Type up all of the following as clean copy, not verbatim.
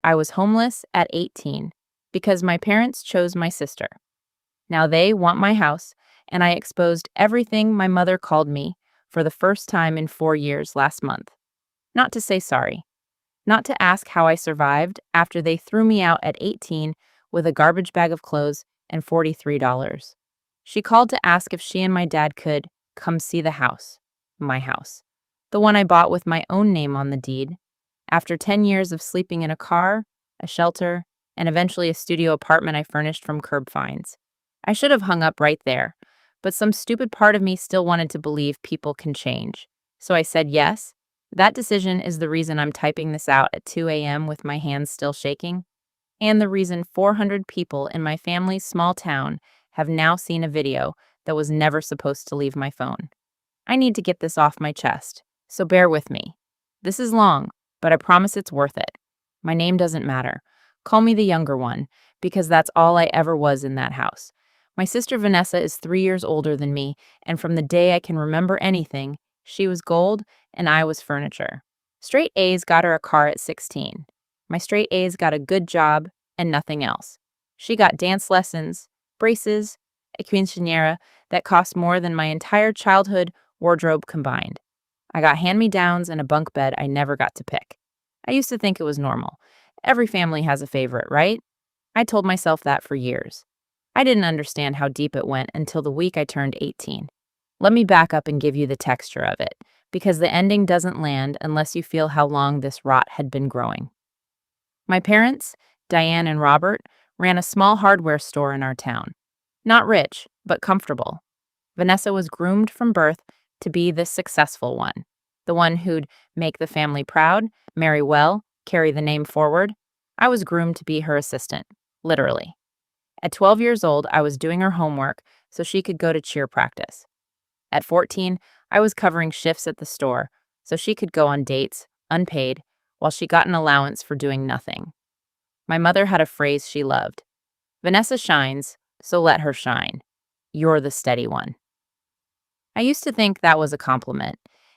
I was homeless at 18 because my parents chose my sister. Now they want my house, and I exposed everything my mother called me for the first time in 4 years last month. Not to say sorry, not to ask how I survived after they threw me out at 18 with a garbage bag of clothes and $43. She called to ask if she and my dad could come see the house, my house, the one I bought with my own name on the deed, after 10 years of sleeping in a car, a shelter, and eventually a studio apartment I furnished from curb fines. I should have hung up right there, but some stupid part of me still wanted to believe people can change. So I said yes. That decision is the reason I'm typing this out at 2 a.m. with my hands still shaking, and the reason 400 people in my family's small town have now seen a video that was never supposed to leave my phone. I need to get this off my chest, so bear with me. This is long, but I promise it's worth it. My name doesn't matter. Call me the younger one, because that's all I ever was in that house. My sister Vanessa is 3 years older than me, and from the day I can remember anything, she was gold and I was furniture. Straight A's got her a car at 16. My straight A's got a good job and nothing else. She got dance lessons, braces, a quinceañera that cost more than my entire childhood wardrobe combined. I got hand-me-downs and a bunk bed I never got to pick. I used to think it was normal. Every family has a favorite, right? I told myself that for years. I didn't understand how deep it went until the week I turned 18. Let me back up and give you the texture of it, because the ending doesn't land unless you feel how long this rot had been growing. My parents, Diane and Robert, ran a small hardware store in our town. Not rich, but comfortable. Vanessa was groomed from birth to be the successful one, the one who'd make the family proud, marry well, carry the name forward. I was groomed to be her assistant, literally. At 12 years old, I was doing her homework so she could go to cheer practice. At 14, I was covering shifts at the store so she could go on dates, unpaid, while she got an allowance for doing nothing. My mother had a phrase she loved. Vanessa shines, so let her shine. You're the steady one. I used to think that was a compliment.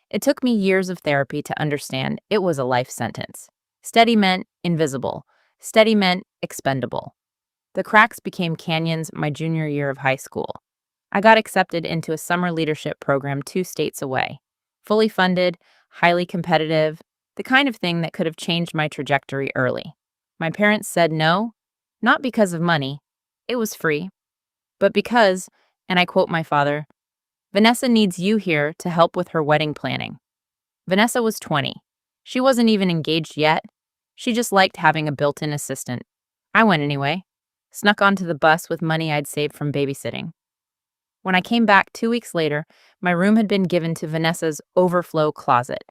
It took me years of therapy to understand it was a life sentence. Steady meant invisible. Steady meant expendable. The cracks became canyons my junior year of high school. I got accepted into a summer leadership program 2 states away. Fully funded, highly competitive, the kind of thing that could have changed my trajectory early. My parents said no, not because of money, it was free, but because, and I quote my father, Vanessa needs you here to help with her wedding planning. Vanessa was 20. She wasn't even engaged yet. She just liked having a built-in assistant. I went anyway, snuck onto the bus with money I'd saved from babysitting. When I came back 2 weeks later, my room had been given to Vanessa's overflow closet.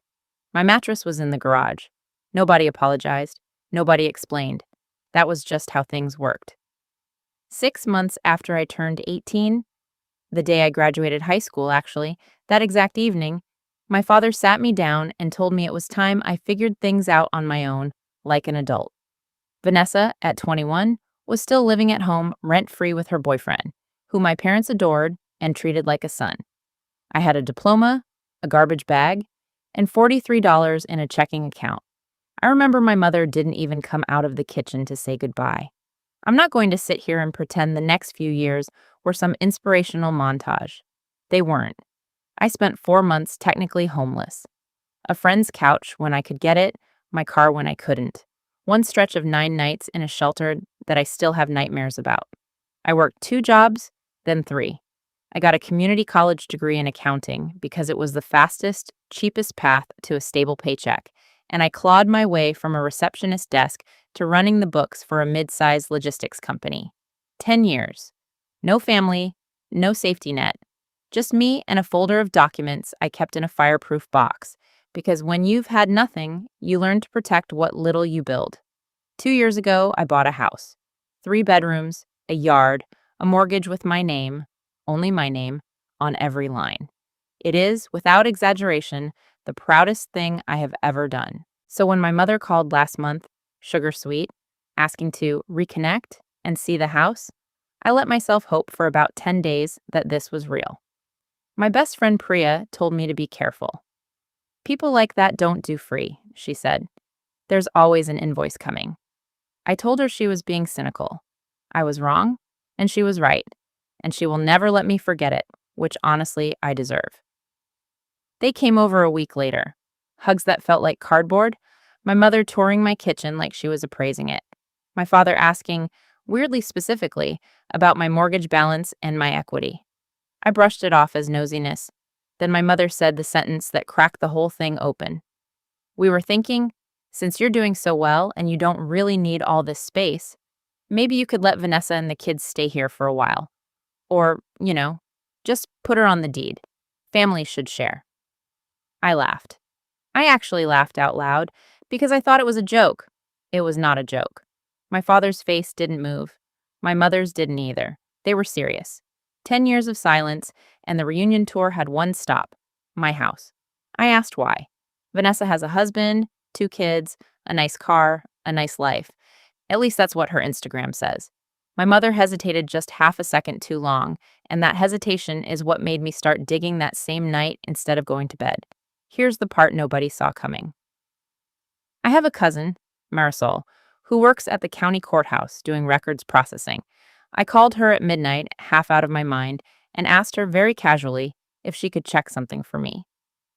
My mattress was in the garage. Nobody apologized. Nobody explained. That was just how things worked. 6 months after I turned 18, the day I graduated high school, actually, that exact evening, my father sat me down and told me it was time I figured things out on my own, like an adult. Vanessa, at 21, was still living at home rent-free with her boyfriend, who my parents adored and treated like a son. I had a diploma, a garbage bag, and $43 in a checking account. I remember my mother didn't even come out of the kitchen to say goodbye. I'm not going to sit here and pretend the next few years were some inspirational montage. They weren't. I spent 4 months technically homeless. A friend's couch when I could get it, my car when I couldn't. One stretch of 9 nights in a shelter that I still have nightmares about. I worked 2 jobs, then 3. I got a community college degree in accounting because it was the fastest, cheapest path to a stable paycheck, and I clawed my way from a receptionist desk to running the books for a mid-sized logistics company. 10 years. No family, no safety net. Just me and a folder of documents I kept in a fireproof box, because when you've had nothing, you learn to protect what little you build. 2 years ago, I bought a house. 3 bedrooms, a yard, a mortgage with my name, only my name, on every line. It is, without exaggeration, the proudest thing I have ever done. So when my mother called last month, sugar sweet, asking to reconnect and see the house, I let myself hope for about 10 days that this was real. My best friend Priya told me to be careful. People like that don't do free, she said. There's always an invoice coming. I told her she was being cynical. I was wrong, and she was right, and she will never let me forget it, which honestly I deserve. They came over a week later. Hugs that felt like cardboard, my mother touring my kitchen like she was appraising it, my father asking, weirdly specifically, about my mortgage balance and my equity. I brushed it off as nosiness. Then my mother said the sentence that cracked the whole thing open. We were thinking, since you're doing so well and you don't really need all this space, maybe you could let Vanessa and the kids stay here for a while. Or, just put her on the deed. Families should share. I laughed. I actually laughed out loud because I thought it was a joke. It was not a joke. My father's face didn't move. My mother's didn't either. They were serious. 10 years of silence, and the reunion tour had one stop: my house. I asked why. Vanessa has a husband, 2 kids, a nice car, a nice life. At least that's what her Instagram says. My mother hesitated just half a second too long, and that hesitation is what made me start digging that same night instead of going to bed. Here's the part nobody saw coming. I have a cousin, Marisol, who works at the county courthouse doing records processing. I called her at midnight, half out of my mind, and asked her very casually if she could check something for me.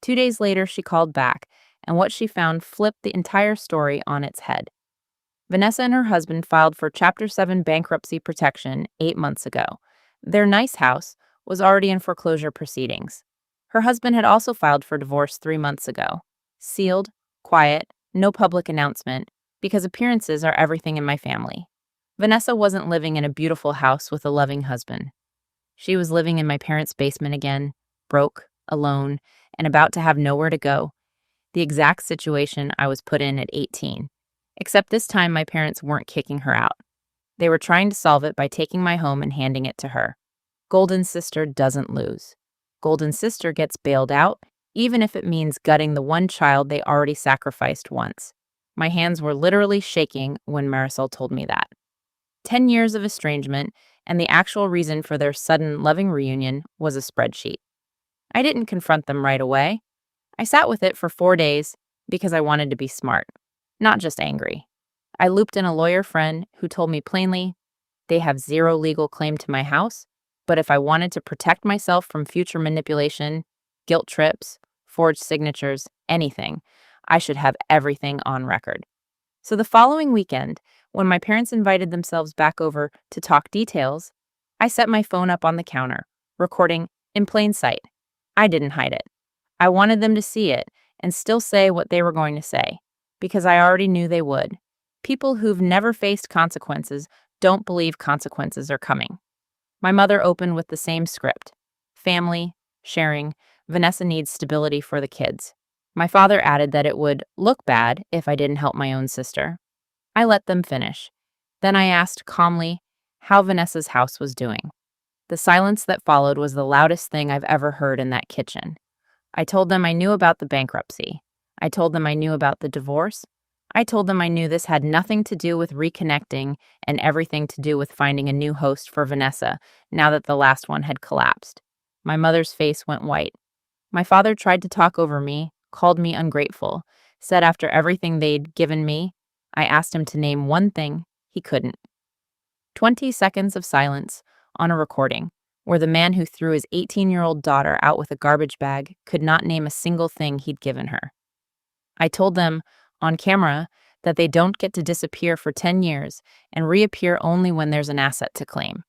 2 days later, she called back, and what she found flipped the entire story on its head. Vanessa and her husband filed for Chapter 7 bankruptcy protection 8 months ago. Their nice house was already in foreclosure proceedings. Her husband had also filed for divorce 3 months ago. Sealed, quiet, no public announcement, because appearances are everything in my family. Vanessa wasn't living in a beautiful house with a loving husband. She was living in my parents' basement again, broke, alone, and about to have nowhere to go. The exact situation I was put in at 18. Except this time my parents weren't kicking her out. They were trying to solve it by taking my home and handing it to her. Golden's sister doesn't lose. Golden's sister gets bailed out, even if it means gutting the one child they already sacrificed once. My hands were literally shaking when Marisol told me that. 10 years of estrangement, and the actual reason for their sudden loving reunion was a spreadsheet. I didn't confront them right away. I sat with it for 4 days because I wanted to be smart, not just angry. I looped in a lawyer friend who told me plainly, they have zero legal claim to my house, but if I wanted to protect myself from future manipulation, guilt trips, forged signatures, anything, I should have everything on record. So the following weekend, when my parents invited themselves back over to talk details, I set my phone up on the counter, recording in plain sight. I didn't hide it. I wanted them to see it and still say what they were going to say, because I already knew they would. People who've never faced consequences don't believe consequences are coming. My mother opened with the same script. Family, sharing, Vanessa needs stability for the kids. My father added that it would look bad if I didn't help my own sister. I let them finish. Then I asked calmly how Vanessa's house was doing. The silence that followed was the loudest thing I've ever heard in that kitchen. I told them I knew about the bankruptcy. I told them I knew about the divorce. I told them I knew this had nothing to do with reconnecting and everything to do with finding a new host for Vanessa now that the last one had collapsed. My mother's face went white. My father tried to talk over me, called me ungrateful, said after everything they'd given me, I asked him to name one thing. He couldn't. 20 seconds of silence on a recording where the man who threw his 18-year-old daughter out with a garbage bag could not name a single thing he'd given her. I told them, on camera, that they don't get to disappear for 10 years and reappear only when there's an asset to claim.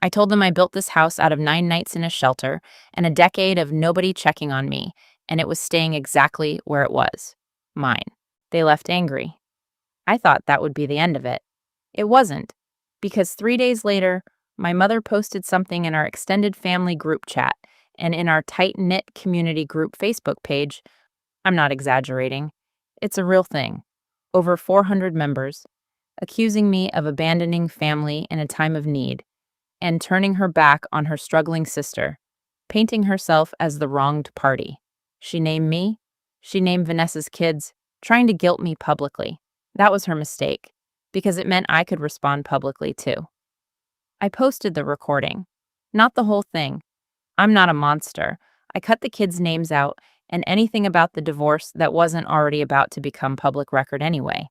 I told them I built this house out of 9 nights in a shelter and a decade of nobody checking on me, and it was staying exactly where it was, mine. They left angry. I thought that would be the end of it. It wasn't, because 3 days later, my mother posted something in our extended family group chat and in our tight-knit community group Facebook page. I'm not exaggerating. It's a real thing. Over 400 members, accusing me of abandoning family in a time of need and turning her back on her struggling sister, painting herself as the wronged party. She named me. She named Vanessa's kids, trying to guilt me publicly. That was her mistake, because it meant I could respond publicly too. I posted the recording, not the whole thing. I'm not a monster. I cut the kids' names out and anything about the divorce that wasn't already about to become public record anyway.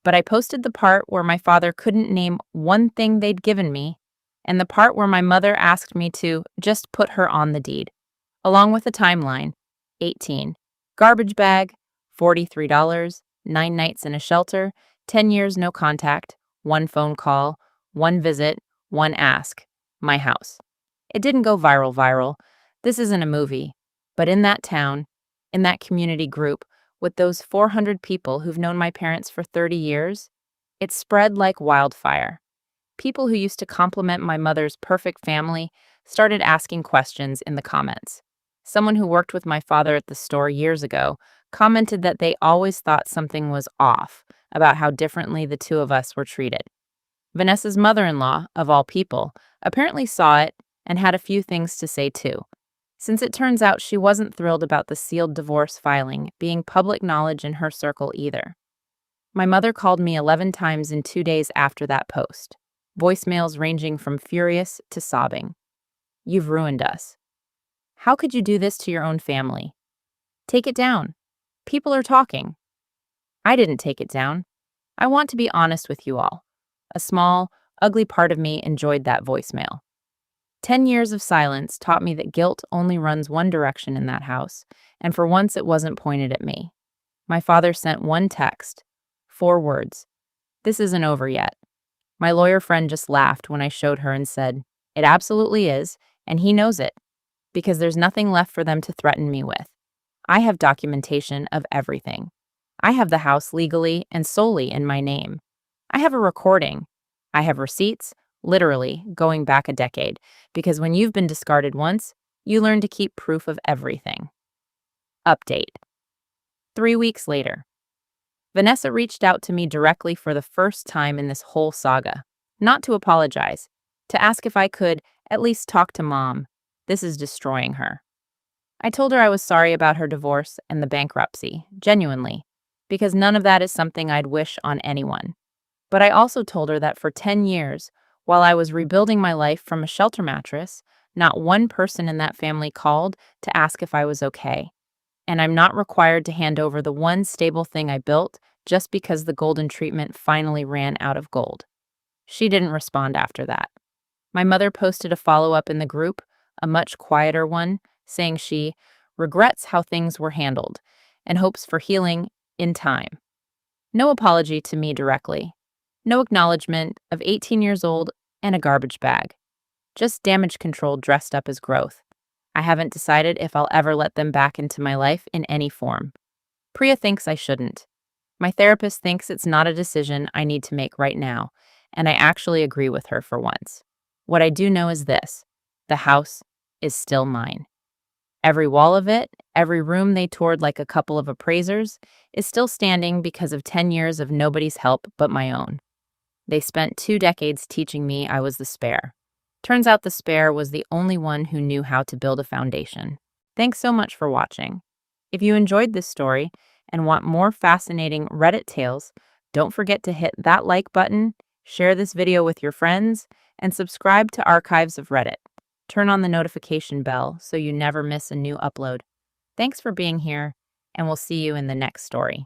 But I posted the part where my father couldn't name one thing they'd given me, and the part where my mother asked me to just put her on the deed, along with a timeline: 18, garbage bag, $43, 9 nights in a shelter, 10 years no contact, one phone call, one visit, one ask, my house. It didn't go viral. This isn't a movie. But in that town, in that community group, with those 400 people who've known my parents for 30 years, it spread like wildfire. People who used to compliment my mother's perfect family started asking questions in the comments. Someone who worked with my father at the store years ago commented that they always thought something was off about how differently the two of us were treated. Vanessa's mother-in-law, of all people, apparently saw it and had a few things to say too, since it turns out she wasn't thrilled about the sealed divorce filing being public knowledge in her circle either. My mother called me 11 times in 2 days after that post, voicemails ranging from furious to sobbing. "You've ruined us. How could you do this to your own family? Take it down. People are talking." I didn't take it down. I want to be honest with you all. A small, ugly part of me enjoyed that voicemail. 10 years of silence taught me that guilt only runs one direction in that house, and for once it wasn't pointed at me. My father sent one text, 4 words: "This isn't over yet." My lawyer friend just laughed when I showed her and said, "It absolutely is, and he knows it, because there's nothing left for them to threaten me with. I have documentation of everything. I have the house legally and solely in my name. I have a recording. I have receipts, literally, going back a decade, because when you've been discarded once, you learn to keep proof of everything." Update. 3 weeks later. Vanessa reached out to me directly for the first time in this whole saga. Not to apologize, to ask if I could at least talk to Mom. This is destroying her. I told her I was sorry about her divorce and the bankruptcy, genuinely, because none of that is something I'd wish on anyone. But I also told her that for 10 years, while I was rebuilding my life from a shelter mattress, not one person in that family called to ask if I was okay. And I'm not required to hand over the one stable thing I built just because the golden treatment finally ran out of gold. She didn't respond after that. My mother posted a follow-up in the group, a much quieter one, saying she regrets how things were handled and hopes for healing in time. No apology to me directly. No acknowledgement of 18 years old and a garbage bag. Just damage control dressed up as growth. I haven't decided if I'll ever let them back into my life in any form. Priya thinks I shouldn't. My therapist thinks it's not a decision I need to make right now, and I actually agree with her for once. What I do know is this: the house is still mine. Every wall of it, every room they toured like a couple of appraisers, is still standing because of 10 years of nobody's help but my own. They spent 2 decades teaching me I was the spare. Turns out the spare was the only one who knew how to build a foundation. Thanks so much for watching. If you enjoyed this story and want more fascinating Reddit tales, don't forget to hit that like button, share this video with your friends, and subscribe to Archives of Reddit. Turn on the notification bell so you never miss a new upload. Thanks for being here, and we'll see you in the next story.